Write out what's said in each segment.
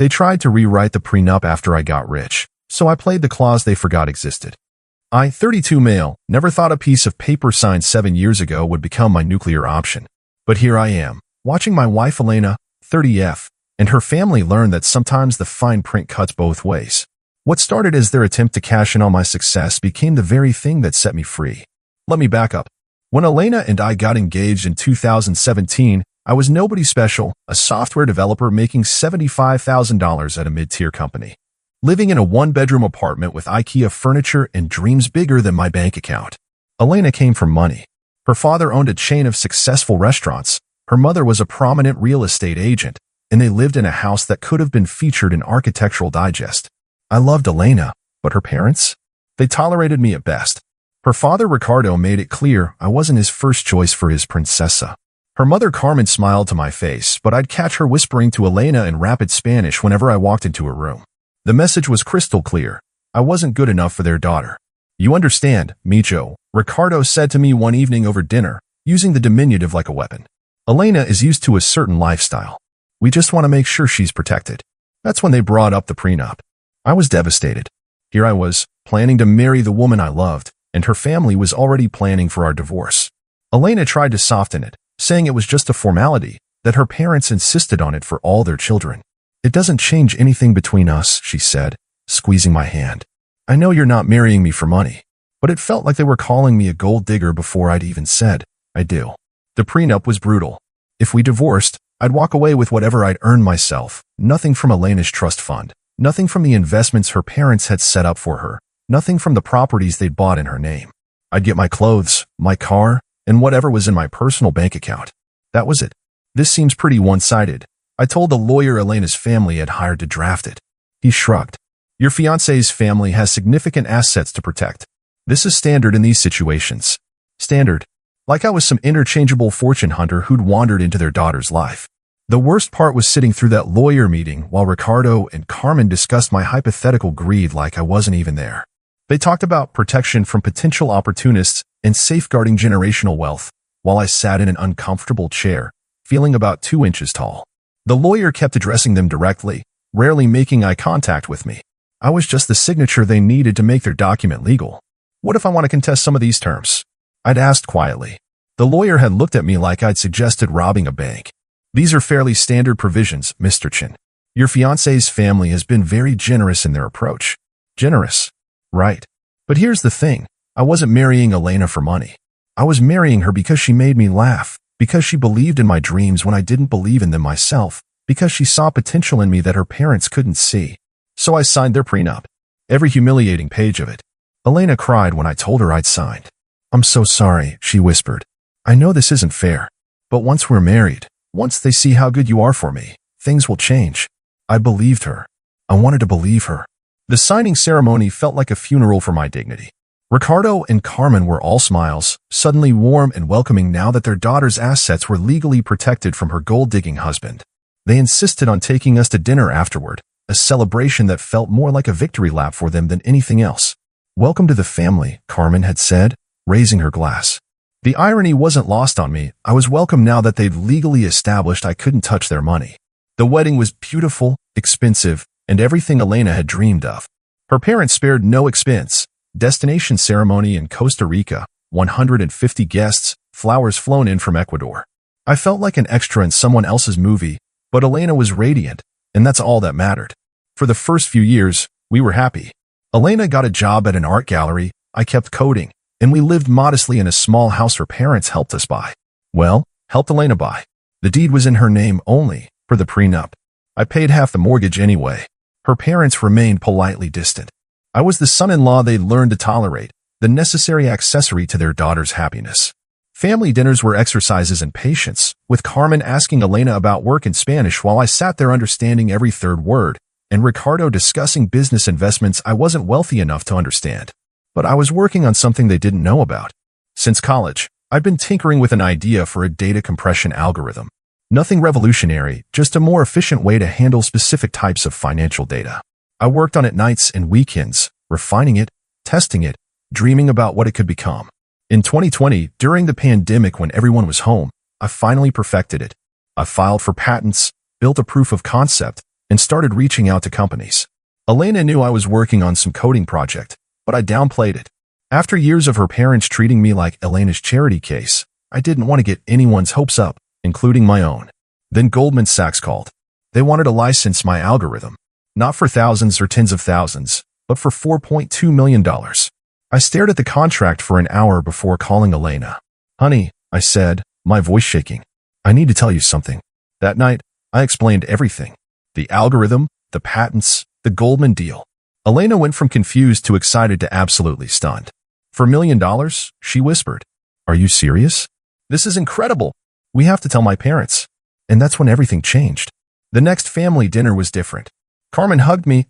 They tried to rewrite the prenup after I got rich, so I played the clause they forgot existed. I, 32 male, never thought a piece of paper signed 7 years ago would become my nuclear option. But here I am, watching my wife Elena, 30F, and her family learn that sometimes the fine print cuts both ways. What started as their attempt to cash in on my success became the very thing that set me free. Let me back up. When Elena and I got engaged in 2017, I was nobody special, a software developer making $75,000 at a mid-tier company. Living in a one-bedroom apartment with IKEA furniture and dreams bigger than my bank account. Elena came from money. Her father owned a chain of successful restaurants, her mother was a prominent real estate agent, and they lived in a house that could have been featured in Architectural Digest. I loved Elena, but her parents? They tolerated me at best. Her father Ricardo made it clear I wasn't his first choice for his princesa. Her mother Carmen smiled to my face, but I'd catch her whispering to Elena in rapid Spanish whenever I walked into her room. The message was crystal clear. I wasn't good enough for their daughter. You understand, Micho, Ricardo said to me one evening over dinner, using the diminutive like a weapon. Elena is used to a certain lifestyle. We just want to make sure she's protected. That's when they brought up the prenup. I was devastated. Here I was, planning to marry the woman I loved, and her family was already planning for our divorce. Elena tried to soften it, saying it was just a formality, that her parents insisted on it for all their children. It doesn't change anything between us, she said, squeezing my hand. I know you're not marrying me for money, but it felt like they were calling me a gold digger before I'd even said, I do. The prenup was brutal. If we divorced, I'd walk away with whatever I'd earned myself, nothing from Elena's trust fund, nothing from the investments her parents had set up for her, nothing from the properties they'd bought in her name. I'd get my clothes, my car, and whatever was in my personal bank account. That was it. This seems pretty one-sided. I told the lawyer Elena's family had hired to draft it. He shrugged. Your fiancé's family has significant assets to protect. This is standard in these situations. Standard. Like I was some interchangeable fortune hunter who'd wandered into their daughter's life. The worst part was sitting through that lawyer meeting while Ricardo and Carmen discussed my hypothetical greed like I wasn't even there. They talked about protection from potential opportunists and safeguarding generational wealth, while I sat in an uncomfortable chair, feeling about 2 inches tall. The lawyer kept addressing them directly, rarely making eye contact with me. I was just the signature they needed to make their document legal. What if I want to contest some of these terms? I'd asked quietly. The lawyer had looked at me like I'd suggested robbing a bank. These are fairly standard provisions, Mr. Chin. Your fiancé's family has been very generous in their approach. Generous. Right. But here's the thing. I wasn't marrying Elena for money. I was marrying her because she made me laugh, because she believed in my dreams when I didn't believe in them myself, because she saw potential in me that her parents couldn't see. So I signed their prenup. Every humiliating page of it. Elena cried when I told her I'd signed. I'm so sorry, she whispered. I know this isn't fair. But once we're married, once they see how good you are for me, things will change. I believed her. I wanted to believe her. The signing ceremony felt like a funeral for my dignity. Ricardo and Carmen were all smiles, suddenly warm and welcoming now that their daughter's assets were legally protected from her gold-digging husband. They insisted on taking us to dinner afterward, a celebration that felt more like a victory lap for them than anything else. Welcome to the family, Carmen had said, raising her glass. The irony wasn't lost on me. I was welcome now that they'd legally established I couldn't touch their money. The wedding was beautiful, expensive, and everything Elena had dreamed of. Her parents spared no expense. Destination ceremony in Costa Rica, 150 guests, flowers flown in from Ecuador. I felt like an extra in someone else's movie, but Elena was radiant, and that's all that mattered. For the first few years, we were happy. Elena got a job at an art gallery, I kept coding, and we lived modestly in a small house her parents helped us buy. Well, helped Elena buy. The deed was in her name only, for the prenup. I paid half the mortgage anyway. Her parents remained politely distant. I was the son-in-law they'd learned to tolerate, the necessary accessory to their daughter's happiness. Family dinners were exercises in patience, with Carmen asking Elena about work in Spanish while I sat there understanding every third word, and Ricardo discussing business investments I wasn't wealthy enough to understand. But I was working on something they didn't know about. Since college, I'd been tinkering with an idea for a data compression algorithm. Nothing revolutionary, just a more efficient way to handle specific types of financial data. I worked on it nights and weekends, refining it, testing it, dreaming about what it could become. In 2020, during the pandemic when everyone was home, I finally perfected it. I filed for patents, built a proof of concept, and started reaching out to companies. Elena knew I was working on some coding project, but I downplayed it. After years of her parents treating me like Elena's charity case, I didn't want to get anyone's hopes up, including my own. Then Goldman Sachs called. They wanted to license my algorithm, not for thousands or tens of thousands, but for $4.2 million. I stared at the contract for an hour before calling Elena. "Honey," I said, my voice shaking. "I need to tell you something." That night, I explained everything. The algorithm, the patents, the Goldman deal. Elena went from confused to excited to absolutely stunned. "For $1 million?" she whispered. "Are you serious? This is incredible. We have to tell my parents." And that's when everything changed. The next family dinner was different. Carmen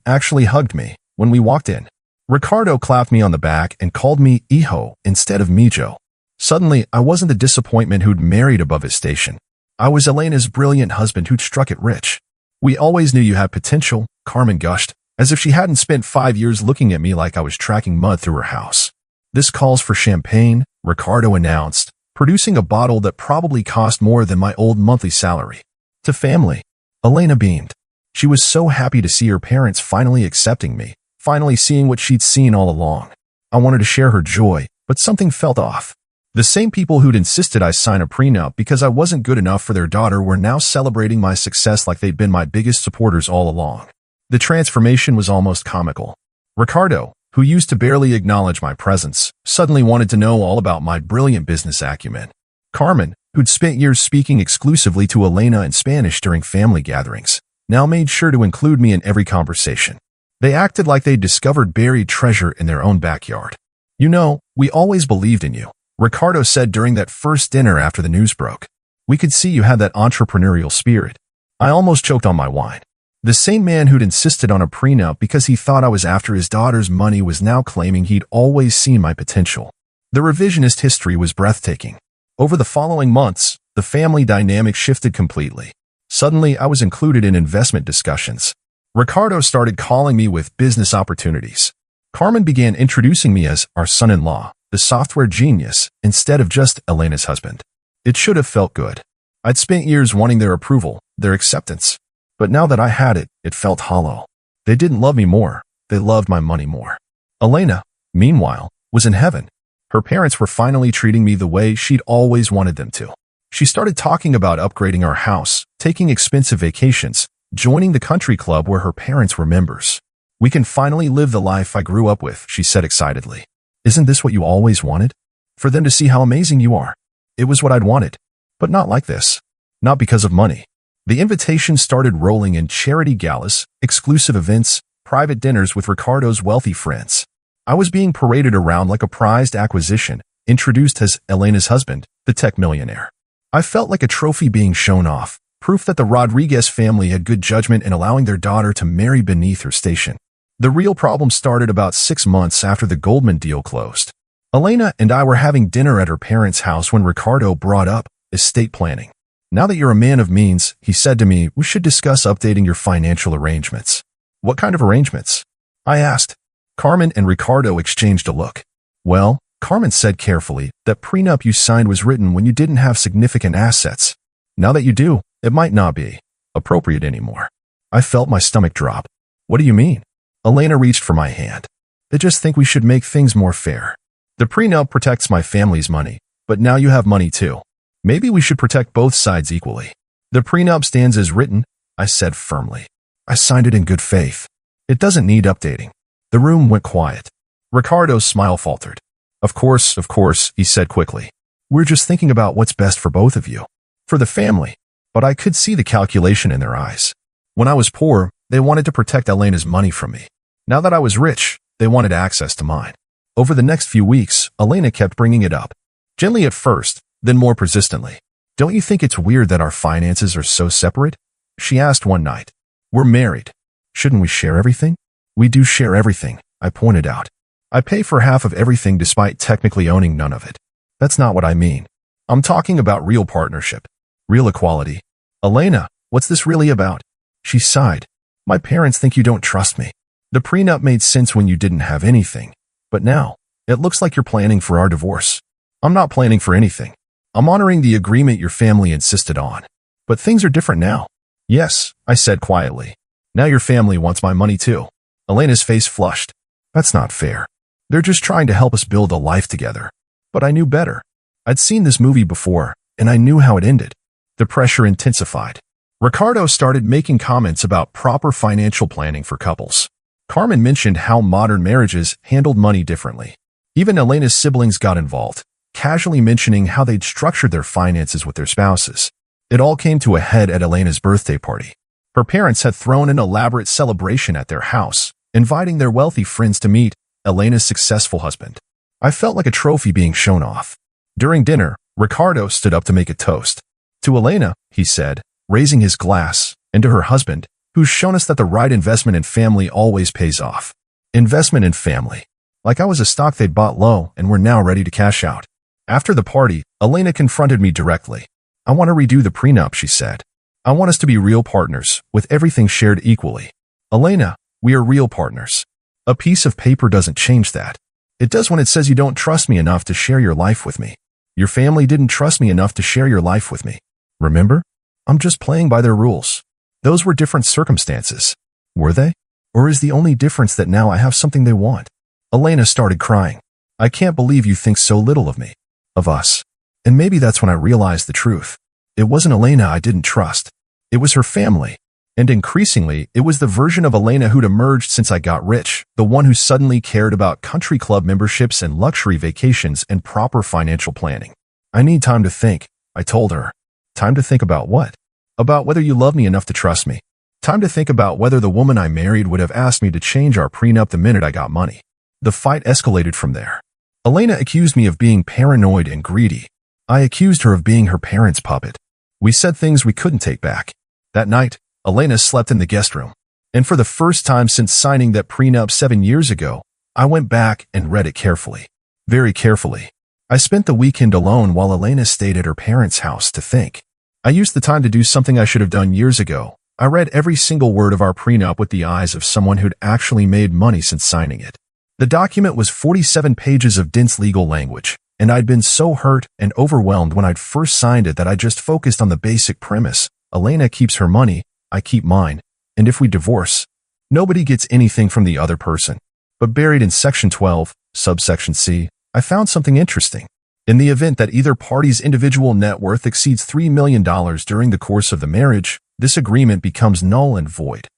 actually hugged me, when we walked in. Ricardo clapped me on the back and called me Hijo instead of Mijo. Suddenly, I wasn't the disappointment who'd married above his station. I was Elena's brilliant husband who'd struck it rich. "We always knew you had potential," Carmen gushed, as if she hadn't spent 5 years looking at me like I was tracking mud through her house. "This calls for champagne," Ricardo announced, producing a bottle that probably cost more than my old monthly salary. To family. Elena beamed. She was so happy to see her parents finally accepting me, finally seeing what she'd seen all along. I wanted to share her joy, but something felt off. The same people who'd insisted I sign a prenup because I wasn't good enough for their daughter were now celebrating my success like they'd been my biggest supporters all along. The transformation was almost comical. Ricardo, who used to barely acknowledge my presence, suddenly wanted to know all about my brilliant business acumen. Carmen, who'd spent years speaking exclusively to Elena in Spanish during family gatherings, now made sure to include me in every conversation. They acted like they'd discovered buried treasure in their own backyard. "You know, we always believed in you," Ricardo said during that first dinner after the news broke. "We could see you had that entrepreneurial spirit." I almost choked on my wine. The same man who'd insisted on a prenup because he thought I was after his daughter's money was now claiming he'd always seen my potential. The revisionist history was breathtaking. Over the following months, the family dynamic shifted completely. Suddenly, I was included in investment discussions. Ricardo started calling me with business opportunities. Carmen began introducing me as our son-in-law, the software genius, instead of just Elena's husband. It should have felt good. I'd spent years wanting their approval, their acceptance. But now that I had it, it felt hollow. They didn't love me more. They loved my money more. Elena, meanwhile, was in heaven. Her parents were finally treating me the way she'd always wanted them to. She started talking about upgrading our house, taking expensive vacations, joining the country club where her parents were members. "We can finally live the life I grew up with," she said excitedly. "Isn't this what you always wanted? For them to see how amazing you are." It was what I'd wanted. But not like this. Not because of money. The invitations started rolling in: charity galas, exclusive events, private dinners with Ricardo's wealthy friends. I was being paraded around like a prized acquisition, introduced as Elena's husband, the tech millionaire. I felt like a trophy being shown off, proof that the Rodriguez family had good judgment in allowing their daughter to marry beneath her station. The real problem started about 6 months after the Goldman deal closed. Elena and I were having dinner at her parents' house when Ricardo brought up estate planning. "Now that you're a man of means," he said to me, "we should discuss updating your financial arrangements." "What kind of arrangements?" I asked. Carmen and Ricardo exchanged a look. "Well," Carmen said carefully, "that prenup you signed was written when you didn't have significant assets. Now that you do, it might not be appropriate anymore." I felt my stomach drop. "What do you mean?" Elena reached for my hand. "They just think we should make things more fair. The prenup protects my family's money, but now you have money too. Maybe we should protect both sides equally." "The prenup stands as written," I said firmly. "I signed it in good faith. It doesn't need updating." The room went quiet. Ricardo's smile faltered. Of course," he said quickly. "We're just thinking about what's best for both of you. For the family." But I could see the calculation in their eyes. When I was poor, they wanted to protect Elena's money from me. Now that I was rich, they wanted access to mine. Over the next few weeks, Elena kept bringing it up. Gently at first, then more persistently. "Don't you think it's weird that our finances are so separate?" she asked one night. "We're married. Shouldn't we share everything?" "We do share everything," I pointed out. "I pay for half of everything despite technically owning none of it." "That's not what I mean. I'm talking about real partnership, real equality." "Elena, what's this really about?" She sighed. "My parents think you don't trust me. The prenup made sense when you didn't have anything. But now, it looks like you're planning for our divorce." "I'm not planning for anything. I'm honoring the agreement your family insisted on. But things are different now." "Yes," I said quietly. Now your family wants my money too. Elena's face flushed. That's not fair. They're just trying to help us build a life together. But I knew better. I'd seen this movie before, and I knew how it ended. The pressure intensified. Ricardo started making comments about proper financial planning for couples. Carmen mentioned how modern marriages handled money differently. Even Elena's siblings got involved, casually mentioning how they'd structured their finances with their spouses. It all came to a head at Elena's birthday party. Her parents had thrown an elaborate celebration at their house, inviting their wealthy friends to meet Elena's successful husband. I felt like a trophy being shown off. During dinner, Ricardo stood up to make a toast. To Elena, he said, raising his glass, and to her husband, who's shown us that the right investment in family always pays off. Investment in family. Like I was a stock they'd bought low and were now ready to cash out. After the party, Elena confronted me directly. I want to redo the prenup, she said. I want us to be real partners, with everything shared equally. Elena, we are real partners. A piece of paper doesn't change that. It does when it says you don't trust me enough to share your life with me. Your family didn't trust me enough to share your life with me. Remember? I'm just playing by their rules. Those were different circumstances. Were they? Or is the only difference that now I have something they want? Elena started crying. I can't believe you think so little of me. Of us. And maybe that's when I realized the truth. It wasn't Elena I didn't trust. It was her family. And increasingly, it was the version of Elena who'd emerged since I got rich, the one who suddenly cared about country club memberships and luxury vacations and proper financial planning. I need time to think, I told her. Time to think about what? About whether you love me enough to trust me. Time to think about whether the woman I married would have asked me to change our prenup the minute I got money. The fight escalated from there. Elena accused me of being paranoid and greedy. I accused her of being her parents' puppet. We said things we couldn't take back. That night, Elena slept in the guest room. And for the first time since signing that prenup 7 years ago, I went back and read it carefully. Very carefully. I spent the weekend alone while Elena stayed at her parents' house to think. I used the time to do something I should have done years ago. I read every single word of our prenup with the eyes of someone who'd actually made money since signing it. The document was 47 pages of dense legal language, and I'd been so hurt and overwhelmed when I'd first signed it that I just focused on the basic premise. Elena keeps her money, I keep mine, and if we divorce, nobody gets anything from the other person. But buried in Section 12, subsection C, I found something interesting. In the event that either party's individual net worth exceeds $3 million during the course of the marriage, this agreement becomes null and void.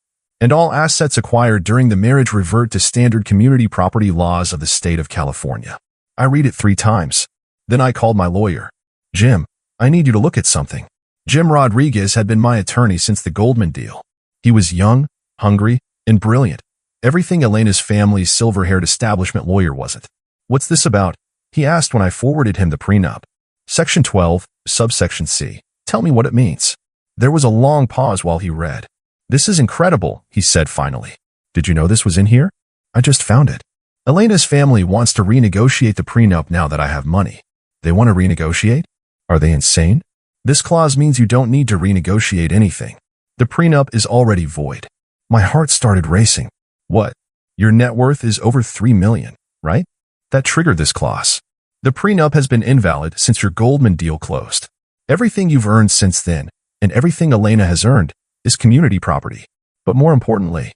And all assets acquired during the marriage revert to standard community property laws of the state of California. I read it 3 times. Then I called my lawyer. Jim, I need you to look at something. Jim Rodriguez had been my attorney since the Goldman deal. He was young, hungry, and brilliant. Everything Elena's family's silver-haired establishment lawyer wasn't. What's this about? He asked when I forwarded him the prenup. Section 12, subsection C. Tell me what it means. There was a long pause while he read. This is incredible, he said finally. Did you know this was in here? I just found it. Elena's family wants to renegotiate the prenup now that I have money. They want to renegotiate? Are they insane? This clause means you don't need to renegotiate anything. The prenup is already void. My heart started racing. What? Your net worth is over $3 million, right? That triggered this clause. The prenup has been invalid since your Goldman deal closed. Everything you've earned since then, and everything Elena has earned, is community property. But more importantly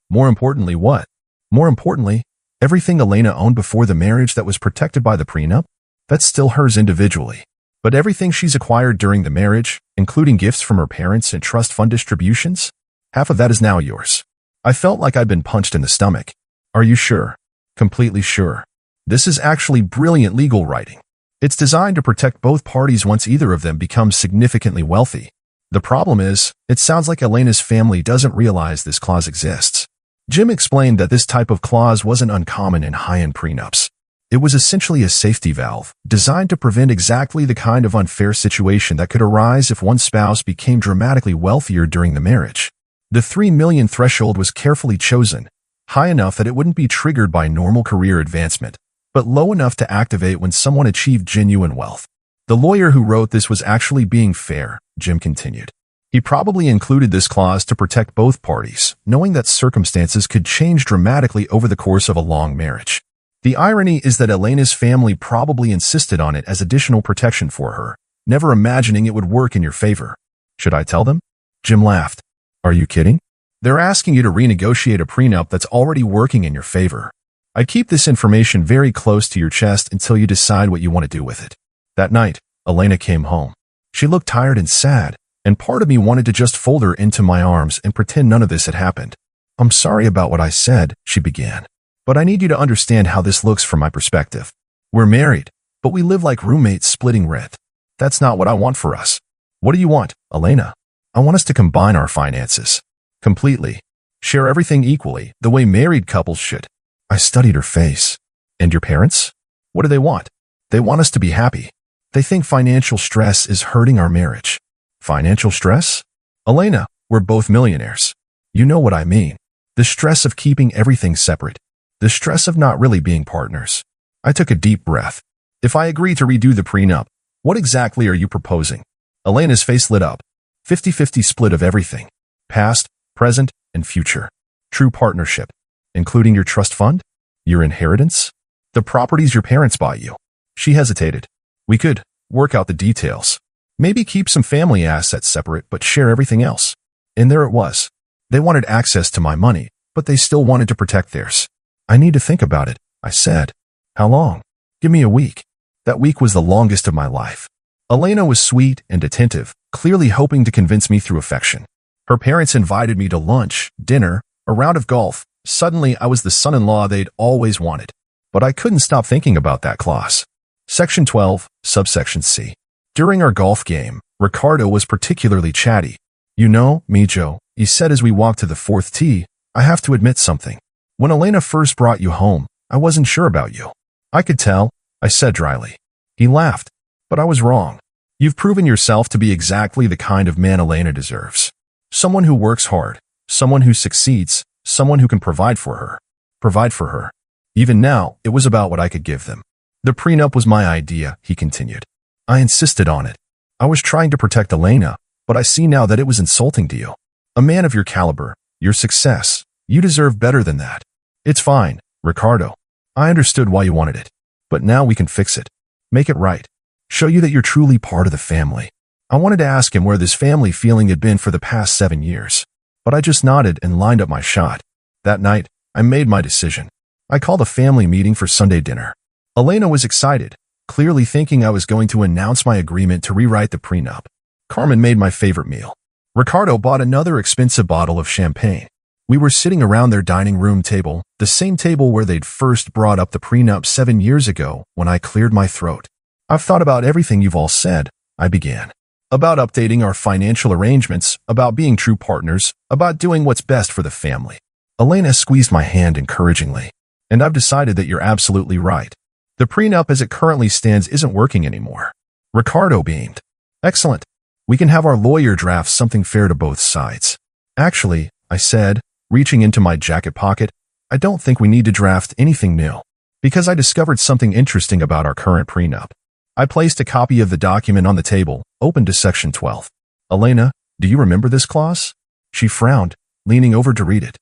what? More importantly, everything Elena owned before the marriage that was protected by the prenup, that's still hers individually. But everything she's acquired during the marriage, including gifts from her parents and trust fund distributions, half of that is now yours. I felt like I'd been punched in the stomach. Are you sure? Completely sure. This is actually brilliant legal writing. It's designed to protect both parties once either of them becomes significantly wealthy. The problem is, it sounds like Elena's family doesn't realize this clause exists. Jim explained that this type of clause wasn't uncommon in high-end prenups. It was essentially a safety valve, designed to prevent exactly the kind of unfair situation that could arise if one spouse became dramatically wealthier during the marriage. The $3 million threshold was carefully chosen, high enough that it wouldn't be triggered by normal career advancement, but low enough to activate when someone achieved genuine wealth. The lawyer who wrote this was actually being fair, Jim continued. He probably included this clause to protect both parties, knowing that circumstances could change dramatically over the course of a long marriage. The irony is that Elena's family probably insisted on it as additional protection for her, never imagining it would work in your favor. Should I tell them? Jim laughed. Are you kidding? They're asking you to renegotiate a prenup that's already working in your favor. I'd keep this information very close to your chest until you decide what you want to do with it. That night, Elena came home. She looked tired and sad, and part of me wanted to just fold her into my arms and pretend none of this had happened. I'm sorry about what I said, she began. But I need you to understand how this looks from my perspective. We're married, but we live like roommates splitting rent. That's not what I want for us. What do you want, Elena? I want us to combine our finances. Completely. Share everything equally, the way married couples should. I studied her face. And your parents? What do they want? They want us to be happy. They think financial stress is hurting our marriage. Financial stress? Elena, we're both millionaires. You know what I mean. The stress of keeping everything separate. The stress of not really being partners. I took a deep breath. If I agree to redo the prenup, what exactly are you proposing? Elena's face lit up. 50-50 split of everything. Past, present, and future. True partnership. Including your trust fund? Your inheritance? The properties your parents bought you? She hesitated. We could work out the details. Maybe keep some family assets separate but share everything else. And there it was. They wanted access to my money, but they still wanted to protect theirs. I need to think about it, I said. How long? Give me a week. That week was the longest of my life. Elena was sweet and attentive, clearly hoping to convince me through affection. Her parents invited me to lunch, dinner, a round of golf. Suddenly, I was the son-in-law they'd always wanted. But I couldn't stop thinking about that clause. Section 12, subsection C. During our golf game, Ricardo was particularly chatty. You know, Mijo, he said as we walked to the fourth tee, I have to admit something. When Elena first brought you home, I wasn't sure about you. I could tell, I said dryly. He laughed, but I was wrong. You've proven yourself to be exactly the kind of man Elena deserves. Someone who works hard, someone who succeeds, someone who can provide for her. Provide for her. Even now, it was about what I could give them. The prenup was my idea, he continued. I insisted on it. I was trying to protect Elena, but I see now that it was insulting to you. A man of your caliber, your success, you deserve better than that. It's fine, Ricardo. I understood why you wanted it. But now we can fix it. Make it right. Show you that you're truly part of the family. I wanted to ask him where this family feeling had been for the past 7 years. But I just nodded and lined up my shot. That night, I made my decision. I called a family meeting for Sunday dinner. Elena was excited, clearly thinking I was going to announce my agreement to rewrite the prenup. Carmen made my favorite meal. Ricardo bought another expensive bottle of champagne. We were sitting around their dining room table, the same table where they'd first brought up the prenup 7 years ago when I cleared my throat. I've thought about everything you've all said, I began. About updating our financial arrangements, about being true partners, about doing what's best for the family. Elena squeezed my hand encouragingly. And I've decided that you're absolutely right. The prenup as it currently stands isn't working anymore. Ricardo beamed. Excellent. We can have our lawyer draft something fair to both sides. Actually, I said, reaching into my jacket pocket, I don't think we need to draft anything new. Because I discovered something interesting about our current prenup. I placed a copy of the document on the table, open to section 12. Elena, do you remember this clause? She frowned, leaning over to read it.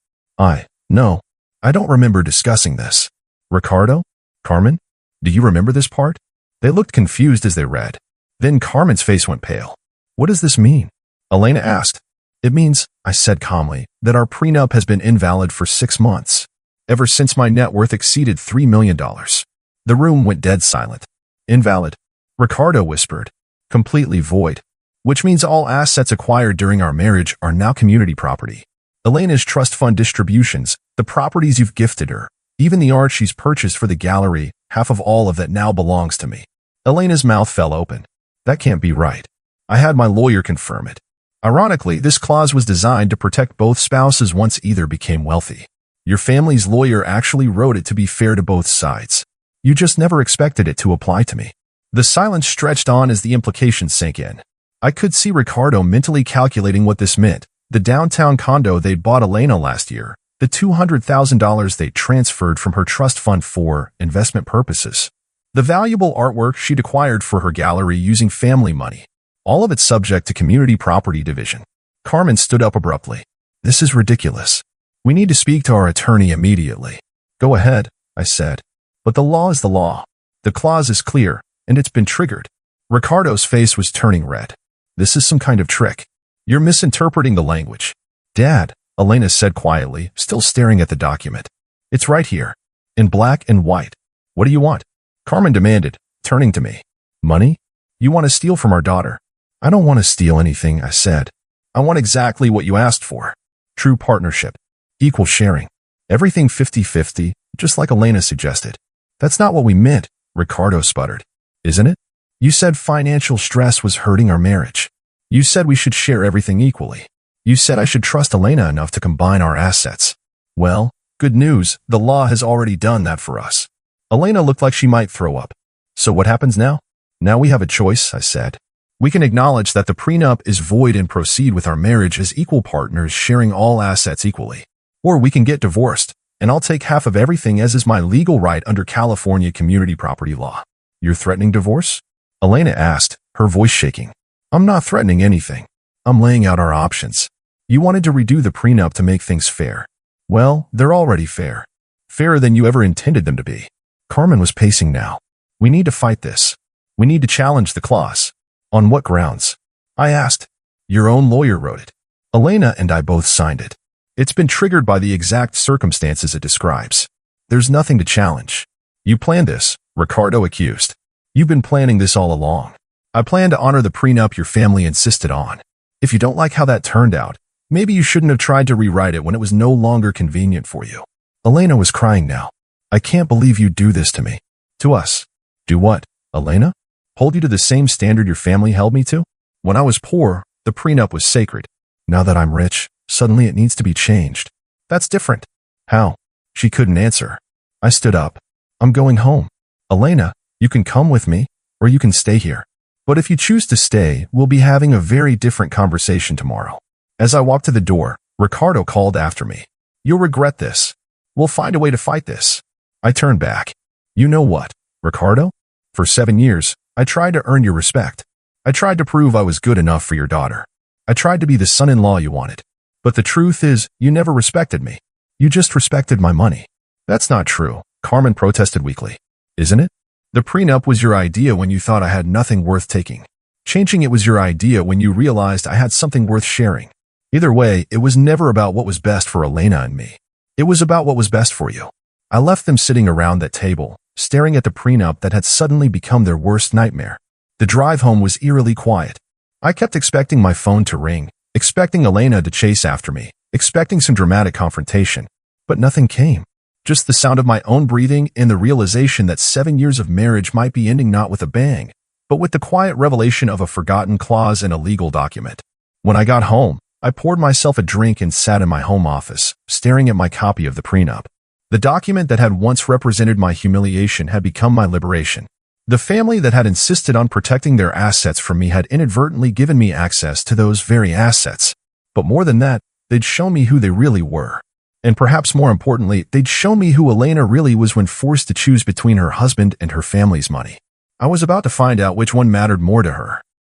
No, I don't remember discussing this. Ricardo? Carmen? Do you remember this part? They looked confused as they read. Then Carmen's face went pale. What does this mean? Elena asked. It means, I said calmly, that our prenup has been invalid for 6 months. Ever since my net worth exceeded $3 million. The room went dead silent. Invalid. Ricardo whispered. Completely void. Which means all assets acquired during our marriage are now community property. Elena's trust fund distributions, the properties you've gifted her, even the art she's purchased for the gallery, half of all of that now belongs to me. Elena's mouth fell open. That can't be right. I had my lawyer confirm it. Ironically, this clause was designed to protect both spouses once either became wealthy. Your family's lawyer actually wrote it to be fair to both sides. You just never expected it to apply to me. The silence stretched on as the implications sank in. I could see Ricardo mentally calculating what this meant. The downtown condo they'd bought Elena last year, the $200,000 they transferred from her trust fund for investment purposes, the valuable artwork she'd acquired for her gallery using family money, all of it subject to community property division. Carmen stood up abruptly. This is ridiculous. We need to speak to our attorney immediately. Go ahead, I said. But the law is the law. The clause is clear, and it's been triggered. Ricardo's face was turning red. This is some kind of trick. You're misinterpreting the language. Dad, Elena said quietly, still staring at the document. It's right here, in black and white. What do you want? Carmen demanded, turning to me. Money? You want to steal from our daughter? I don't want to steal anything, I said. I want exactly what you asked for. True partnership. Equal sharing. Everything 50-50, just like Elena suggested. That's not what we meant, Ricardo sputtered. Isn't it? You said financial stress was hurting our marriage. You said we should share everything equally. You said I should trust Elena enough to combine our assets. Well, good news, the law has already done that for us. Elena looked like she might throw up. So what happens now? Now we have a choice, I said. We can acknowledge that the prenup is void and proceed with our marriage as equal partners sharing all assets equally. Or we can get divorced, and I'll take half of everything as is my legal right under California community property law. You're threatening divorce? Elena asked, her voice shaking. I'm not threatening anything. I'm laying out our options. You wanted to redo the prenup to make things fair. Well, they're already fair. Fairer than you ever intended them to be. Carmen was pacing now. We need to fight this. We need to challenge the clause. On what grounds? I asked. Your own lawyer wrote it. Elena and I both signed it. It's been triggered by the exact circumstances it describes. There's nothing to challenge. You planned this, Ricardo accused. You've been planning this all along. I plan to honor the prenup your family insisted on. If you don't like how that turned out, maybe you shouldn't have tried to rewrite it when it was no longer convenient for you. Elena was crying now. I can't believe you'd do this to me. To us. Do what, Elena? Hold you to the same standard your family held me to? When I was poor, the prenup was sacred. Now that I'm rich, suddenly it needs to be changed. That's different. How? She couldn't answer. I stood up. I'm going home. Elena, you can come with me, or you can stay here. But if you choose to stay, we'll be having a very different conversation tomorrow. As I walked to the door, Ricardo called after me. You'll regret this. We'll find a way to fight this. I turned back. You know what, Ricardo? For 7 years, I tried to earn your respect. I tried to prove I was good enough for your daughter. I tried to be the son-in-law you wanted. But the truth is, you never respected me. You just respected my money. That's not true, Carmen protested weakly. Isn't it? The prenup was your idea when you thought I had nothing worth taking. Changing it was your idea when you realized I had something worth sharing. Either way, it was never about what was best for Elena and me. It was about what was best for you. I left them sitting around that table, staring at the prenup that had suddenly become their worst nightmare. The drive home was eerily quiet. I kept expecting my phone to ring, expecting Elena to chase after me, expecting some dramatic confrontation. But nothing came. Just the sound of my own breathing and the realization that 7 years of marriage might be ending not with a bang, but with the quiet revelation of a forgotten clause in a legal document. When I got home, I poured myself a drink and sat in my home office, staring at my copy of the prenup. The document that had once represented my humiliation had become my liberation. The family that had insisted on protecting their assets from me had inadvertently given me access to those very assets. But more than that, they'd shown me who they really were. And perhaps more importantly, they'd shown me who Elena really was when forced to choose between her husband and her family's money. I was about to find out which one mattered more to her.